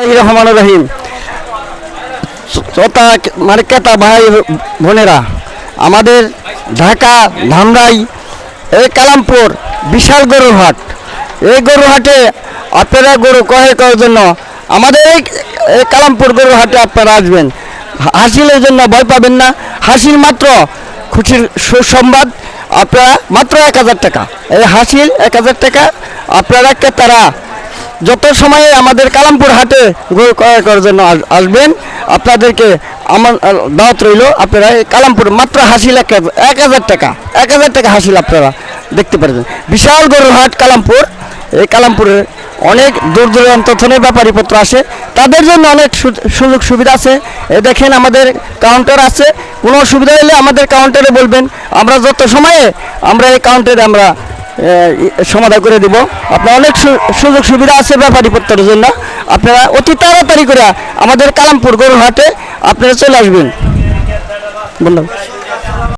রহমান রহিম শ্রোতা মানে ক্রেতা ভাই বোনেরা, আমাদের ঢাকা ধামরাই এই কালামপুর বিশাল গরুর হাট। এই গরুর হাটে আপনারা গরু ক্রয় করার জন্য আমাদের এই কালামপুর গরুর হাটে আপনারা আসবেন। হাসিলের জন্য ভয় পাবেন না। হাসিল মাত্র খুশির সুসংবাদ, আপনারা মাত্র 1000 টাকা। এই হাসিল 1000 টাকা। আপনারা ক্রেতারা যত সময়ে আমাদের কালামপুর হাটে গরু ক্রয় করার জন্য আসবেন, আপনাদেরকে আমার দাওয়াত রইল। আপনারা এই কালামপুর মাত্র হাসিল 1000 টাকা, 1000 টাকা হাসিল আপনারা দেখতে পারবেন। বিশাল গরুর হাট কালামপুর। এই কালামপুরে অনেক দূর দূরান্ত থেকে ব্যাপারীপত্র আসে, তাদের জন্য অনেক সুযোগ সুবিধা আছে। দেখেন আমাদের কাউন্টার আছে, কোনো অসুবিধা হলে আমাদের কাউন্টারে বলবেন, আমরা যত সময়ে আমরা এই কাউন্টারে আমরা সমাধান করে দিব। আপনার অনেক সুযোগ সুবিধা আছে ব্যাপারীপত্রের জন্য। আপনারা অতি তাড়াতাড়ি করে আমাদের কালামপুর গরুর হাটে আপনারা চলে আসবেন। বললাম।